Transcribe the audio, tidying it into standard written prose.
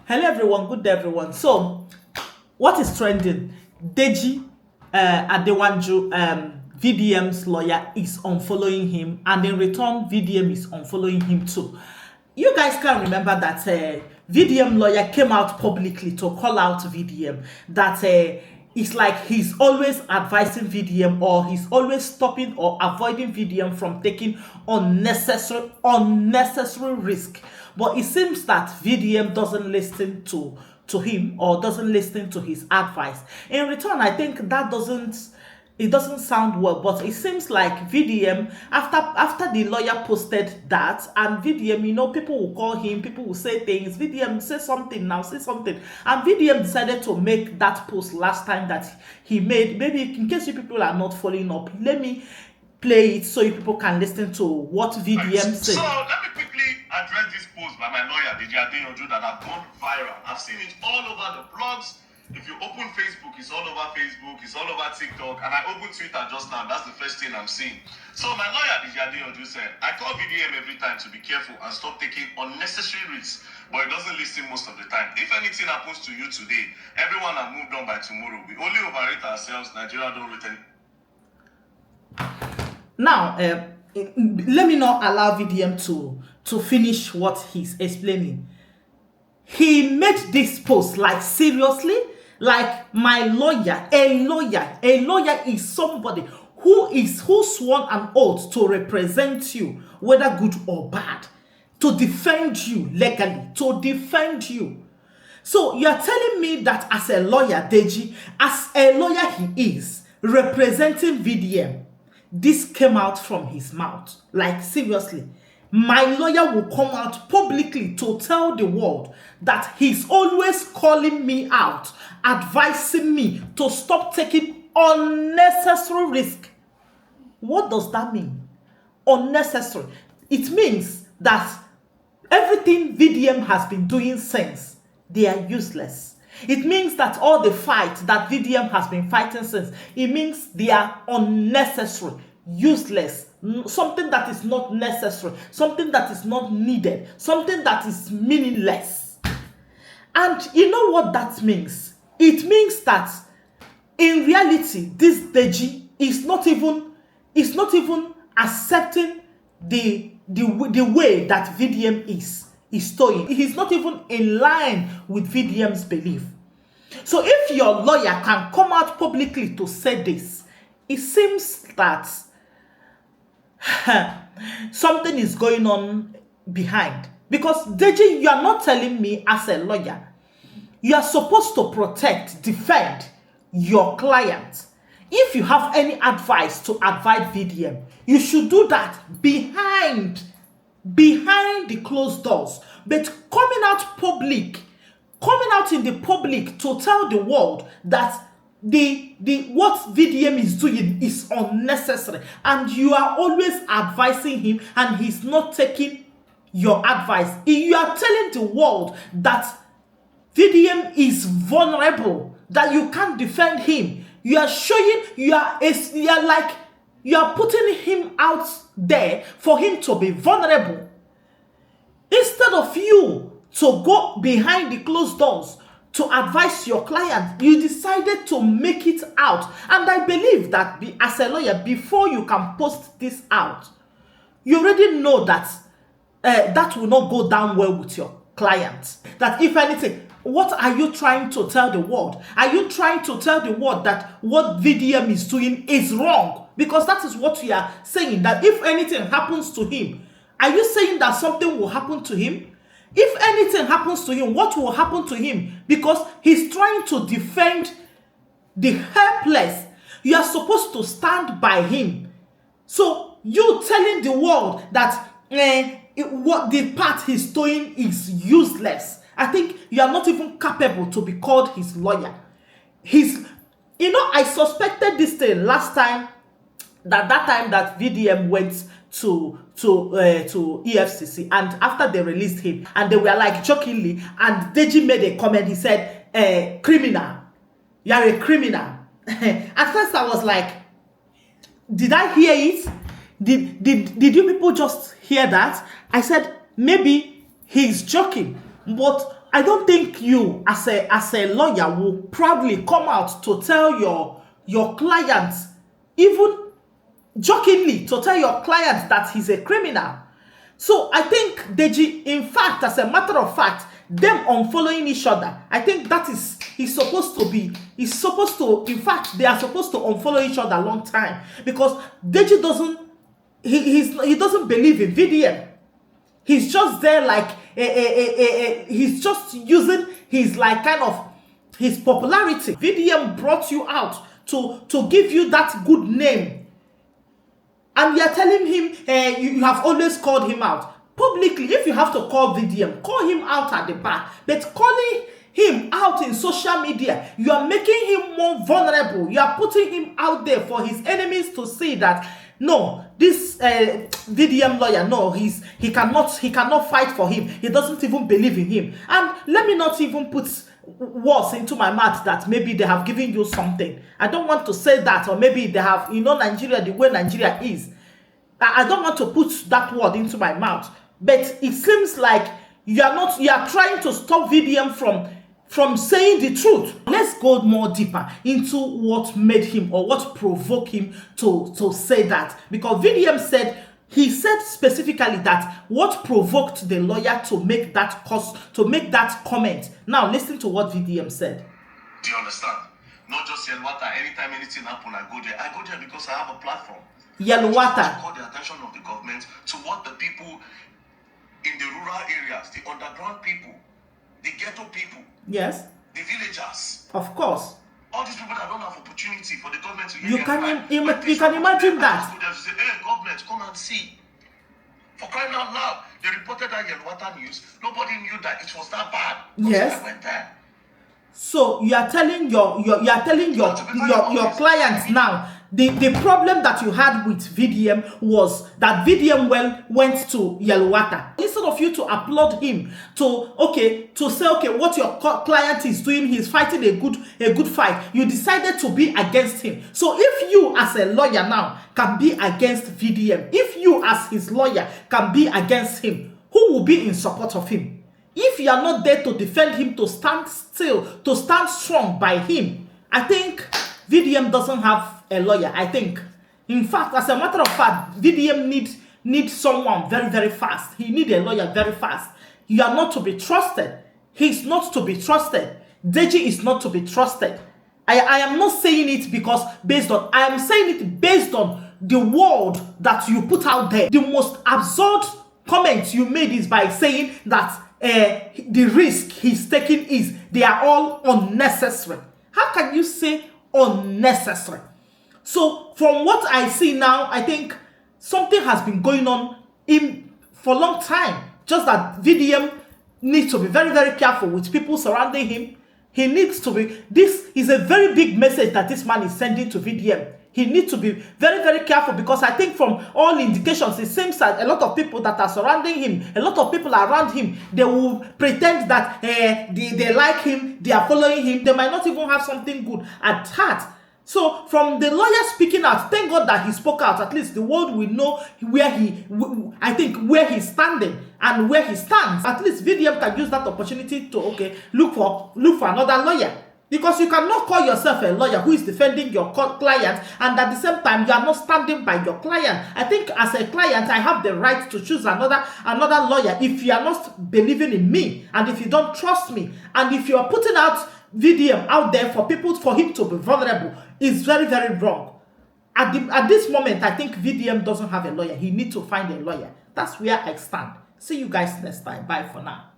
Hello everyone, good day everyone. So, what is trending? Deji Adeyanju VDM's lawyer is unfollowing him, and in return, VDM is unfollowing him too. You guys can remember that VDM lawyer came out publicly to call out VDM that it's like he's always advising VDM, or he's always stopping or avoiding VDM from taking unnecessary risk. But it seems that VDM doesn't listen to him, or doesn't listen to his advice. In return, I think that doesn't sound well, but it seems like VDM, after the lawyer posted that, and VDM, people will call him, people will say things, VDM, say something now, say something, and VDM decided to make that post last time that he made. Maybe in case you people are not following up, let me play it so you people can listen to what VDM said. So let me quickly address this post by my lawyer, Deji Adeyanju, that have gone viral. I've seen it all over the blogs. If you open Facebook, it's all over Facebook, it's all over TikTok, and I opened Twitter just now. That's the first thing I'm seeing. So my lawyer, Deji Adeyanju, said, I call VDM every time to be careful and stop taking unnecessary risks, but it doesn't listen most of the time. If anything happens to you today, everyone have moved on by tomorrow. We only overrate ourselves. Nigeria don't return. Now, let me not allow VDM to finish what he's explaining. He made this post like seriously, like my lawyer, a lawyer is somebody who sworn an oath to represent you, whether good or bad, to defend you legally, to defend you. So you're telling me that as a lawyer, Deji, as a lawyer he is, representing VDM, this came out from his mouth. Like seriously, my lawyer will come out publicly to tell the world that he's always calling me out, advising me to stop taking unnecessary risk. What does that mean? Unnecessary. It means that everything VDM has been doing since, they are useless. It means that all the fight that VDM has been fighting since, it means they are unnecessary, useless, something that is not necessary, something that is not needed, something that is meaningless. And you know what that means? It means that in reality, this Deji is not even accepting the way that VDM is towing. He's not even in line with VDM's belief. So if your lawyer can come out publicly to say this, it seems that something is going on behind. Because Deji, you are not telling me as a lawyer, you are supposed to protect, defend your client. If you have any advice to advise VDM, you should do that behind the closed doors. But coming out in the public to tell the world that what VDM is doing is unnecessary, and you are always advising him and he's not taking your advice. You are telling the world that VDM is vulnerable, that you can't defend him. You are showing, you are putting him out there for him to be vulnerable. Instead of you to go behind the closed doors to advise your client, you decided to make it out. And I believe that as a lawyer, before you can post this out, you already know that that will not go down well with your client. That if anything, what are you trying to tell the world? Are you trying to tell the world that what VDM is doing is wrong? Because that is what you are saying, that if anything happens to him, are you saying that something will happen to him? If anything happens to him, what will happen to him? Because he's trying to defend the helpless. You are supposed to stand by him. So you telling the world that what the part he's doing is useless. I think you are not even capable to be called his lawyer. I suspected this thing last time, that time that VDM went to EFCC, and after they released him, and they were like jokingly, and Deji made a comment. He said, criminal, you are a criminal. At first I was like, did I hear it? Did you people just hear that? I said, maybe he's joking, but I don't think you as a lawyer will proudly come out to tell your clients, even jokingly, to tell your client that he's a criminal. So I think Deji, in fact, as a matter of fact, them unfollowing each other, I think that is in fact, they are supposed to unfollow each other a long time, because Deji doesn't, he doesn't believe in VDM. He's just there like he's just using his like kind of his popularity. VDM brought you out to give you that good name, and you're telling him you have always called him out publicly. If you have to call VDM, call him out at the back. But calling him out in social media, you are making him more vulnerable. You are putting him out there for his enemies to see that no, this VDM lawyer, no, he cannot fight for him. He doesn't even believe in him. And let me not even put words into my mouth that maybe they have given you something. I don't want to say that, or maybe they have, Nigeria, the way Nigeria is. I don't want to put that word into my mouth. But it seems like you are trying to stop VDM from saying the truth. Let's go more deeper into what made him, or what provoked him to say that. Because VDM said, he said specifically that what provoked the lawyer to make that comment. Now listen to what VDM said. Do you understand? Not just Yelwata. Anytime anything happens, I go there because I have a platform. Yelwata. Call the attention of the government to what the people in the rural areas, the underground people, the ghetto people, yes, the villagers, of course, all these people that don't have opportunity for the government to you can imagine that. They say, hey, government, come and see. For crying out loud, they reported that Yelwata news. Nobody knew that it was that bad. Yes. I went there. So you are telling your clients now, the problem that you had with VDM was that VDM went to Yelwata. Instead of you to applaud him, to say, okay, what your client is doing, he's fighting a good fight, you decided to be against him. So if you as a lawyer now can be against VDM, if you as his lawyer can be against him, who will be in support of him? If you are not there to defend him, to stand still, to stand strong by him, I think VDM doesn't have a lawyer. I think, in fact, as a matter of fact, VDM needs someone very, very fast. He needs a lawyer very fast. You are not to be trusted. He's not to be trusted. Deji is not to be trusted. I am not saying it I am saying it based on the word that you put out there. The most absurd comment you made is by saying that the risk he's taking they are all unnecessary. How can you say unnecessary? So from what I see now, I think something has been going on for a long time. Just that VDM needs to be very, very careful with people surrounding him. He needs to be, this is a very big message that this man is sending to VDM. He needs to be very, very careful, because I think from all indications, it seems that a lot of people that are surrounding him, a lot of people around him, they will pretend that they like him, they are following him. They might not even have something good at heart. So from the lawyer speaking out, thank God that he spoke out. At least the world will know where he's standing and where he stands. At least VDM can use that opportunity to look for another lawyer. Because you cannot call yourself a lawyer who is defending your client, and at the same time you are not standing by your client. I think as a client, I have the right to choose another lawyer if you are not believing in me, and if you don't trust me, and if you are putting out VDM out there for him to be vulnerable, is very, very wrong. At this moment, I think VDM doesn't have a lawyer. He needs to find a lawyer. That's where I stand. See you guys next time. Bye for now.